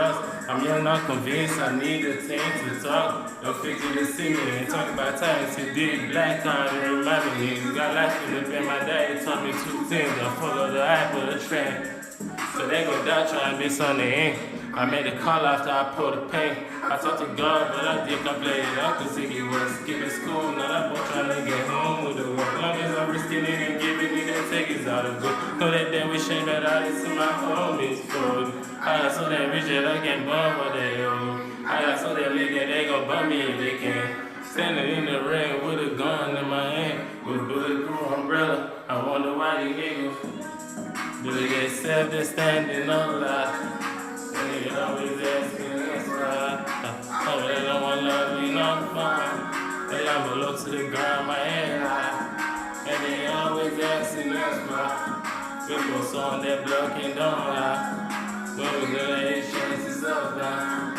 trust. I'm young, not convinced, I need a team to talk. Don't figure to see me and talk about times he did black on and remind me. Got life in the bed, my daddy taught me two things. I follow the hype of the trend. So they go die trying to miss on the end. I made a call after I pulled the pain. I talked to God, but I did not play it out cause he was skipping school. Now that boy trying to get home with the work. Long as I'm risking it and giving me that take is out of good. Know that damn we shame that I did to my homies for I got so that rich that I can't bum what they owe. I got so that lit that they gon' bum me if they can. Standing in the rain with a gun in my hand, with a bulletproof umbrella. I wonder why you niggas do they get self they're standing on lie. And they always asking us why. Oh, they don't want love me, no fun. They lie below to the ground, my head high. And they always asking us why. We go song that blood can don't lie. When we do that shit.